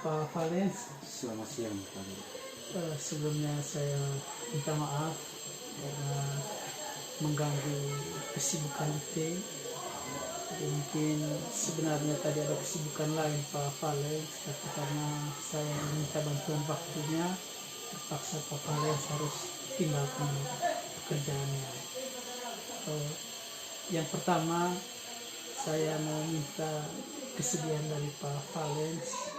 Pak Valens. Selamat siang Pak. Sebelumnya saya minta maaf karena mengganggu kesibukan IT. Jadi mungkin sebenarnya tadi ada kesibukan lain Pak Valens, tapi karena saya minta bantuan waktunya, terpaksa Pak Valens harus tinggalkan pekerjaannya. Yang pertama, saya mau minta kesediaan dari Pak Valens.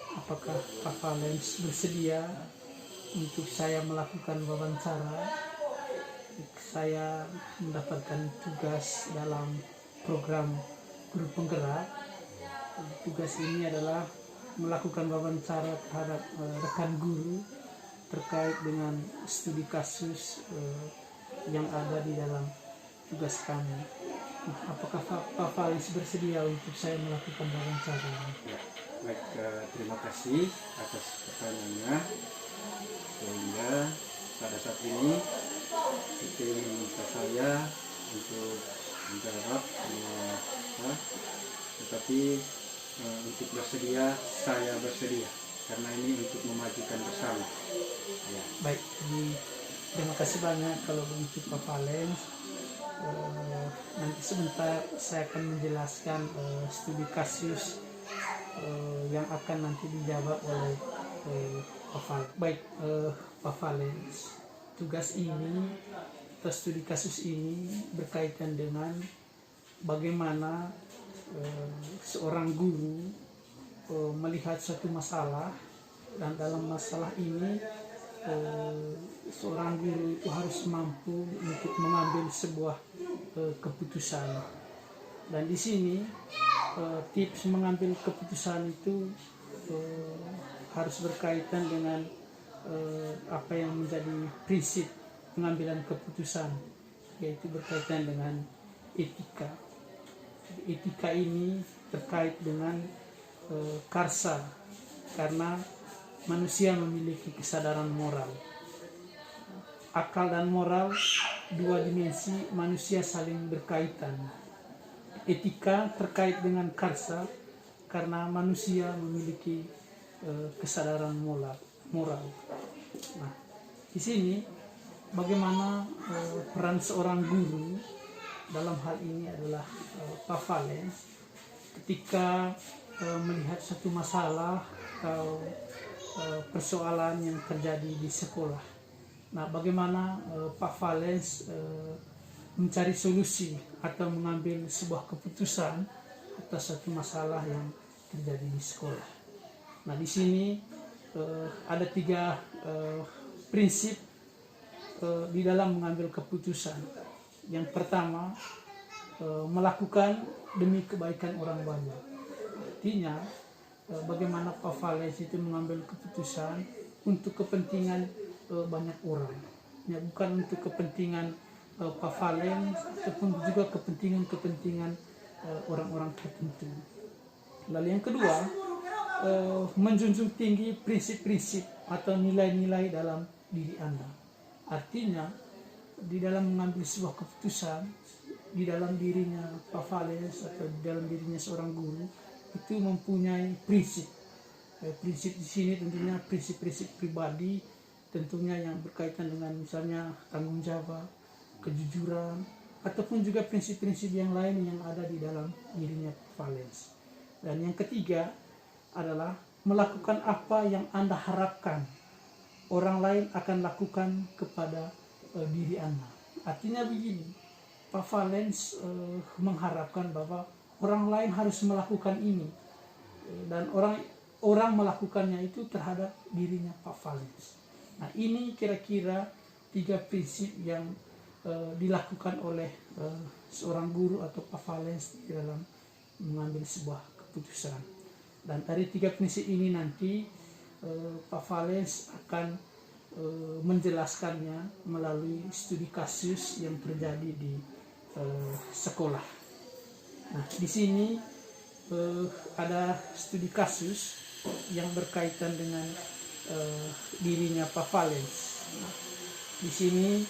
Apakah Pak Valens bersedia untuk saya melakukan wawancara? Saya mendapatkan tugas dalam program guru penggerak. Tugas ini adalah melakukan wawancara terhadap rekan guru terkait dengan studi kasus yang ada di dalam tugas kami. Apakah Pak Valens bersedia untuk saya melakukan wawancara? Ya, baik, terima kasih atas pertanyaannya. Sehingga pada saat ini itu meminta saya untuk menjawab, tetapi untuk bersedia saya bersedia karena ini untuk memajukan bersama. Ya. Baik, terima kasih banyak kalau begitu Pak Valens. Nanti sebentar saya akan menjelaskan studi kasus yang akan nanti dijawab oleh Pak Valens. Baik, Pak Valens, tugas ini atau studi kasus ini berkaitan dengan bagaimana seorang guru melihat suatu masalah, dan dalam masalah ini seorang guru itu harus mampu untuk mengambil sebuah keputusan. Dan di sini tips mengambil keputusan itu harus berkaitan dengan apa yang menjadi prinsip pengambilan keputusan, yaitu berkaitan dengan etika. Etika ini terkait dengan karsa, karena manusia memiliki kesadaran moral. Akal dan moral, dua dimensi manusia saling berkaitan. Etika terkait dengan karsa karena manusia memiliki kesadaran moral. Nah, di sini bagaimana peran seorang guru dalam hal ini adalah Pak Valens ketika melihat satu masalah atau persoalan yang terjadi di sekolah. Nah, bagaimana Pak Valens mencari solusi atau mengambil sebuah keputusan atas satu masalah yang terjadi di sekolah. Nah, di sini ada tiga prinsip di dalam mengambil keputusan. Yang pertama, melakukan demi kebaikan orang banyak. Artinya, bagaimana Pak Valens itu mengambil keputusan untuk kepentingan banyak orang, ya, bukan untuk kepentingan Pak Valens ataupun juga kepentingan orang-orang tertentu. Lalu yang kedua, menjunjung tinggi prinsip-prinsip atau nilai-nilai dalam diri Anda. Artinya di dalam mengambil sebuah keputusan, di dalam dirinya Pak Valens atau di dalam dirinya seorang guru itu mempunyai prinsip. Prinsip di sini tentunya prinsip-prinsip pribadi, tentunya yang berkaitan dengan misalnya tanggung jawab, kejujuran, ataupun juga prinsip-prinsip yang lain yang ada di dalam dirinya Pak Valens. Dan yang ketiga adalah melakukan apa yang Anda harapkan orang lain akan lakukan kepada diri Anda. Artinya begini, Pak Valens mengharapkan bahwa orang lain harus melakukan ini, dan orang melakukannya itu terhadap dirinya Pak Valens. Nah, ini kira-kira tiga prinsip yang dilakukan oleh seorang guru atau Pak Valens di dalam mengambil sebuah keputusan. Dan dari tiga prinsip ini nanti Pak Valens akan menjelaskannya melalui studi kasus yang terjadi di sekolah. Nah, di sini ada studi kasus yang berkaitan dengan dirinya Pak Valens. Nah, di sini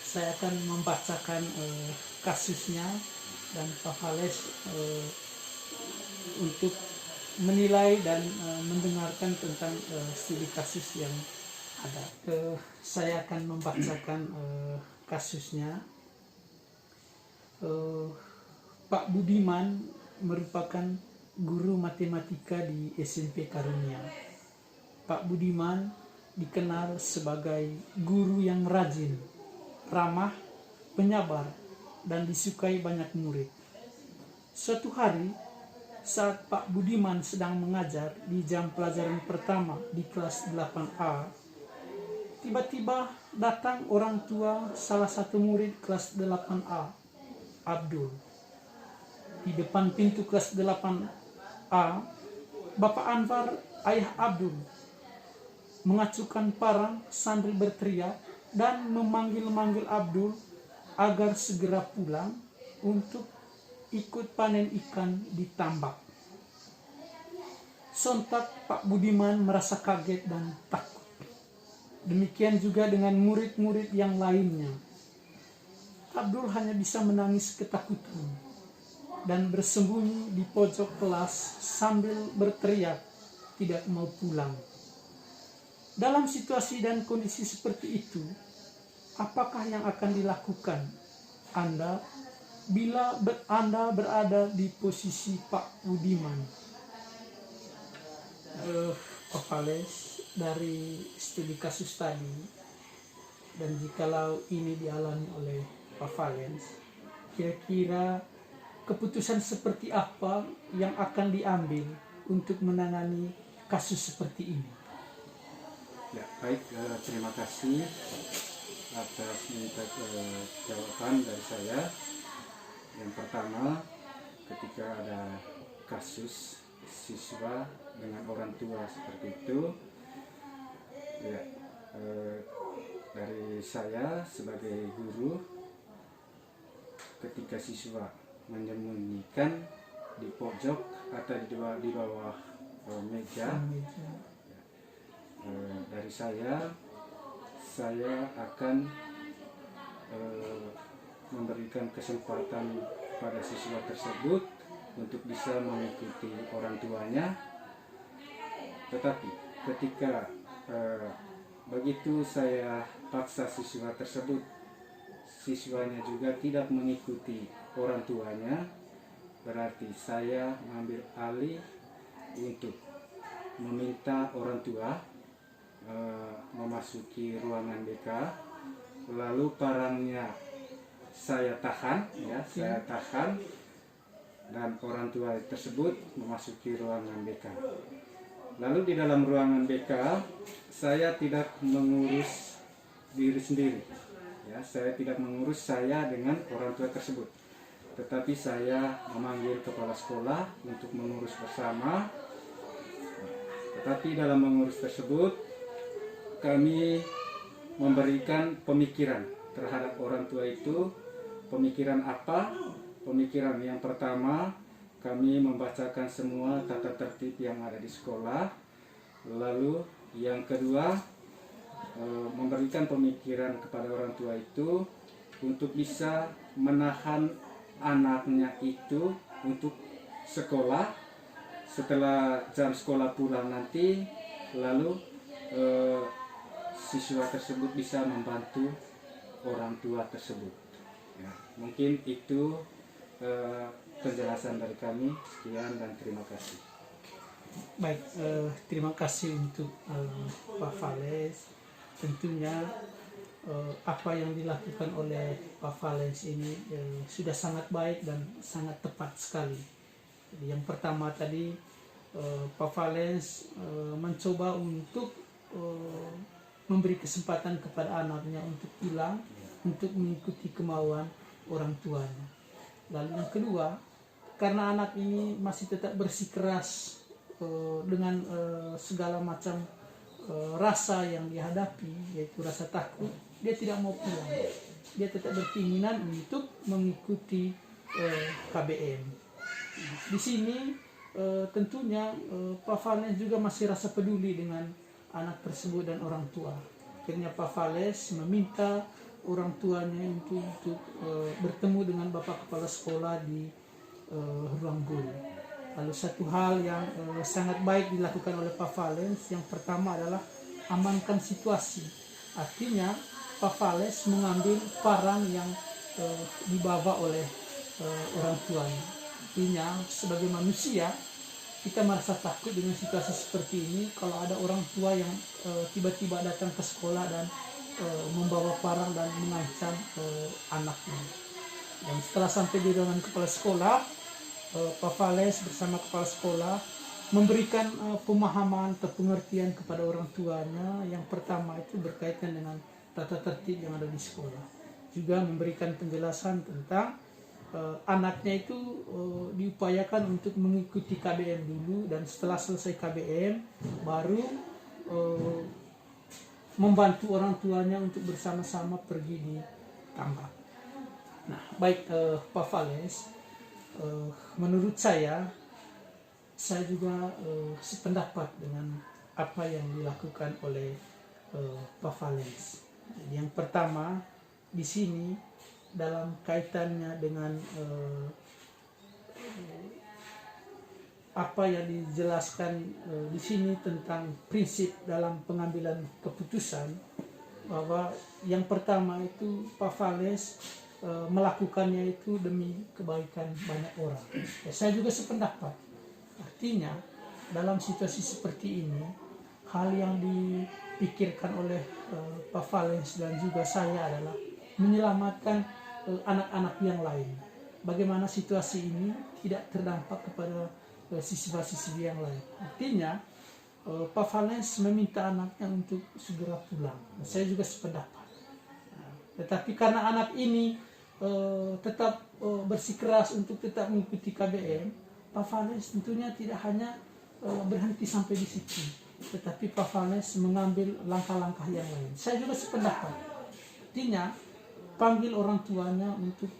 saya akan membacakan kasusnya, dan Pak Valens untuk menilai dan mendengarkan tentang studi kasus yang ada. Saya akan membacakan kasusnya. Pak Budiman merupakan guru matematika di SMP Karunia. Pak Budiman dikenal sebagai guru yang rajin, ramah, penyabar, dan disukai banyak murid. Suatu hari, saat Pak Budiman sedang mengajar di jam pelajaran pertama di kelas 8A, tiba-tiba datang orang tua salah satu murid kelas 8A, Abdul. Di depan pintu kelas 8A, Bapak Anwar, ayah Abdul, mengacukan parang sambil berteriak dan memanggil-manggil Abdul agar segera pulang untuk ikut panen ikan di tambak. Sontak Pak Budiman merasa kaget dan takut. Demikian juga dengan murid-murid yang lainnya. Abdul hanya bisa menangis ketakutan dan bersembunyi di pojok kelas sambil berteriak tidak mau pulang. Dalam situasi dan kondisi seperti itu, apakah yang akan dilakukan Anda bila Anda berada di posisi Pak Budiman? Pak Fales, dari studi kasus tadi, dan jikalau ini dialami oleh Pak Fales, kira-kira keputusan seperti apa yang akan diambil untuk menangani kasus seperti ini? Ya, baik, terima kasih atas minta jawaban dari saya. Yang pertama, ketika ada kasus siswa dengan orang tua seperti itu, ya, dari saya sebagai guru, ketika siswa menyembunyikan di pojok atau di bawah meja, dari saya akan memberikan kesempatan pada siswa tersebut untuk bisa mengikuti orang tuanya. Tetapi ketika begitu saya paksa siswa tersebut, siswanya juga tidak mengikuti orang tuanya, berarti saya mengambil alih untuk meminta orang tua memasuki ruangan BK, lalu parangnya saya tahan, dan orang tua tersebut memasuki ruangan BK. Lalu di dalam ruangan BK, saya tidak mengurus diri sendiri, ya, saya tidak mengurus saya dengan orang tua tersebut, tetapi saya memanggil kepala sekolah untuk mengurus bersama. Tetapi dalam mengurus tersebut, kami memberikan pemikiran terhadap orang tua itu. Pemikiran apa? Pemikiran yang pertama, kami membacakan semua tata tertib yang ada di sekolah. Lalu yang kedua, memberikan pemikiran kepada orang tua itu untuk bisa menahan anaknya itu untuk sekolah. Setelah jam sekolah pulang nanti, lalu siswa tersebut bisa membantu orang tua tersebut. Ya, mungkin itu penjelasan dari kami. Sekian dan terima kasih. Baik, terima kasih untuk Pak Fales. Tentunya apa yang dilakukan oleh Pak Fales ini sudah sangat baik dan sangat tepat sekali. Jadi yang pertama tadi, Pak Fales mencoba untuk memberi kesempatan kepada anaknya untuk pulang, untuk mengikuti kemauan orang tuanya. Lalu yang kedua, karena anak ini masih tetap bersikeras dengan segala macam rasa yang dihadapi, yaitu rasa takut, dia tidak mau pulang. Dia tetap berkeinginan untuk mengikuti KBM. Di sini tentunya Pak Fales juga masih rasa peduli dengan anak tersebut dan orang tua. Akhirnya Pak Fales meminta orang tuanya untuk bertemu dengan Bapak Kepala Sekolah di ruang guru. Lalu satu hal yang sangat baik dilakukan oleh Pak Valens, yang pertama adalah amankan situasi. Artinya Pak Valens mengambil parang yang dibawa oleh orang tuanya. Artinya sebagai manusia kita merasa takut dengan situasi seperti ini kalau ada orang tua yang tiba-tiba datang ke sekolah dan membawa parang dan mengancam anaknya. Dan setelah sampai di ruangan kepala sekolah, Pak Valens bersama kepala sekolah memberikan pemahaman atau pengertian kepada orang tuanya. Yang pertama itu berkaitan dengan tata tertib yang ada di sekolah. Juga memberikan penjelasan tentang anaknya itu diupayakan untuk mengikuti KBM dulu, dan setelah selesai KBM baru membantu orang tuanya untuk bersama-sama pergi di tambak. Nah, baik Pak Valens, menurut saya juga sependapat dengan apa yang dilakukan oleh Pak Valens. Yang pertama di sini dalam kaitannya dengan apa yang dijelaskan di sini tentang prinsip dalam pengambilan keputusan, bahwa yang pertama itu Pak Valens melakukannya itu demi kebaikan banyak orang. Ya, saya juga sependapat. Artinya dalam situasi seperti ini, hal yang dipikirkan oleh Pak Valens dan juga saya adalah menyelamatkan anak-anak yang lain. Bagaimana situasi ini tidak terdampak kepada siswa-siswi yang lain. Artinya Pak Valens meminta anaknya untuk segera pulang. Saya juga sependapat. Tetapi karena anak ini tetap bersikeras untuk tetap mengikuti KBM, Pak Valens tentunya tidak hanya berhenti sampai di situ, tetapi Pak Valens mengambil langkah-langkah yang lain. Saya juga sependapat. Artinya panggil orang tuanya untuk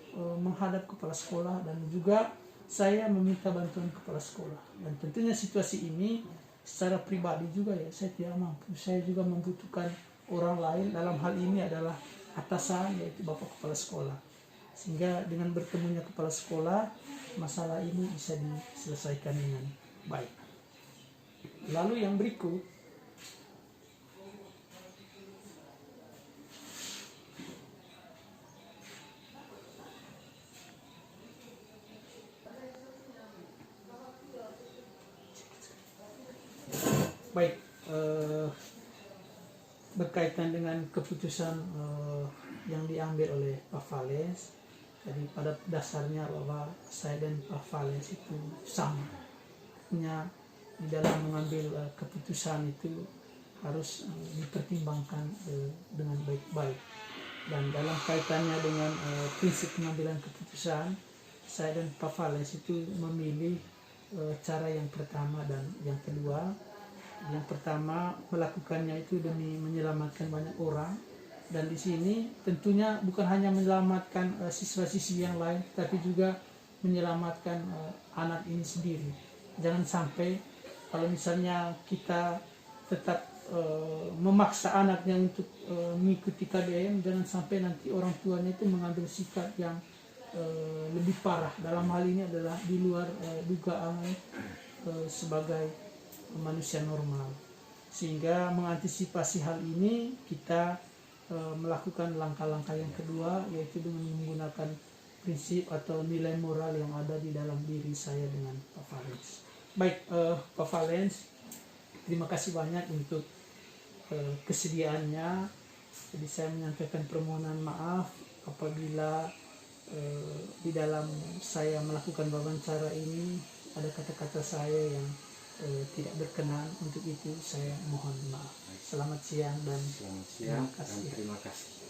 menghadap kepala sekolah, dan juga saya meminta bantuan kepala sekolah. Dan tentunya situasi ini secara pribadi juga ya, saya tidak mampu. Saya juga membutuhkan orang lain, dalam hal ini adalah atasan, yaitu Bapak Kepala Sekolah. Sehingga dengan bertemunya kepala sekolah, masalah ini bisa diselesaikan dengan baik. Lalu yang berikut, baik, berkaitan dengan keputusan yang diambil oleh Pak Valens. Jadi pada dasarnya bahwa saya dan Pak Valens itu sama. Artinya di dalam mengambil keputusan itu harus dipertimbangkan dengan baik-baik. Dan dalam kaitannya dengan prinsip pengambilan keputusan, saya dan Pak Valens itu memilih cara yang pertama dan yang kedua. Yang pertama melakukannya itu demi menyelamatkan banyak orang, dan di sini tentunya bukan hanya menyelamatkan siswa-siswi yang lain, tapi juga menyelamatkan anak ini sendiri. Jangan sampai kalau misalnya kita tetap memaksa anaknya untuk mengikuti KBM, jangan sampai nanti orang tuanya itu mengambil sikap yang lebih parah. Dalam hal ini adalah di luar dugaan sebagai manusia normal. Sehingga mengantisipasi hal ini, kita melakukan langkah-langkah yang kedua, yaitu dengan menggunakan prinsip atau nilai moral yang ada di dalam diri saya dengan Pak Valens. Baik, Pak Valens, terima kasih banyak untuk kesediaannya. Jadi saya menyampaikan permohonan maaf apabila di dalam saya melakukan wawancara ini ada kata-kata saya yang tidak berkenan. Untuk itu saya mohon maaf. Selamat siang dan terima kasih. Terima kasih.